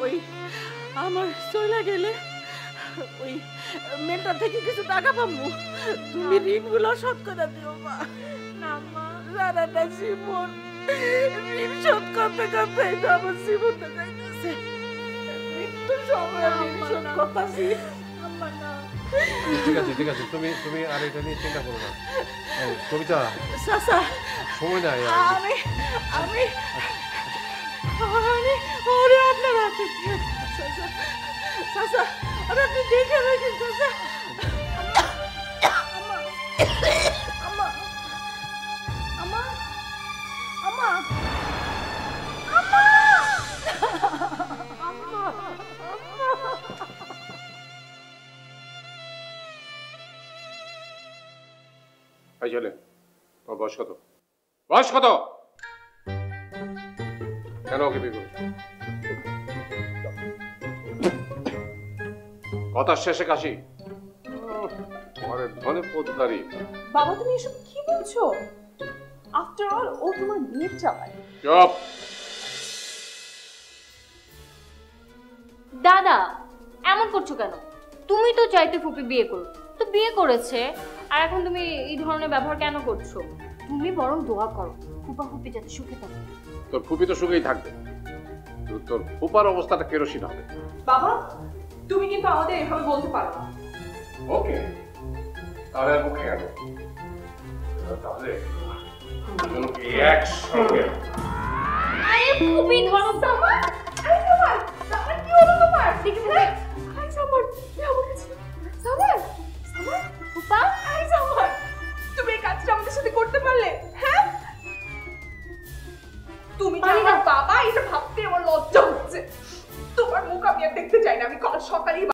ওই আমার চলে গেলে ওই মেয়েটা থেকে কিছু টাকা পাবো, তুমি ঋণগুলো শোধ করে দিও মা। না মা, সারাটা জীবন ঋণ শোধ করতে করতে আমার জীবনটা যাইতেছে, মৃত্যু সময় আমি ঋণ শোধ করতেছি। ঠিক আছে ঠিক আছে, তুমি তুমি আর এটা নিয়ে চিন্তা করো না। কবিতা চাচা, সময় নাই। আমি আমি আমি ওরে আপনার হাতে দিয়ে চাচা, চাচা আর আপনি দেখে রাখেন চাচা। আমা আমা আমা আমা আমা এই চলে, তোমার বয়স কত? বয়স কত? কেন ওকে বিয়ে করেছো? কথার শেষে কাশি। তোমার ধনে পদ্মারি। বাবা তুমি এসব কি বলছো? আফটার অল ও তোমার বিয়ের চালায়। চুপ। দাদা এমন করছো কেন? তুমি তো চাইতে ফুপি বিয়ে করো, তো বিয়ে করেছে, আর এখন তুমি এই ধরনের ব্যবহার কেন করছো? তুমি বরং দোয়া করো ফুপা ফুপি যাতে সুখে থাকে। তোর ফুপি তো সুখেই থাকবে, কিন্তু তোর ফুপার অবস্থাটা কেরোসিন হবে। বাবা তুমি কিন্তু আমাদের এভাবে বলতে পারো না। ওকে, তাহলে আর মুখে গেল, তাহলে দুজনকে একসঙ্গে। আরে ফুপি ধরো সামার। আরে সামার, সামার কি হলো তোমার? দেখি আরে সামার, কি হবে? সামার, সামার, ফুপা আরে সামার, তুমি এই কাজটা আমাদের সাথে করতে পারলে? হ্যাঁ তুমি যে আমার বাবা, এটা ভাবতে আমার লজ্জা হচ্ছে। তোমার মুখ আমি আর দেখতে চাই না। আমি কাল সকালেই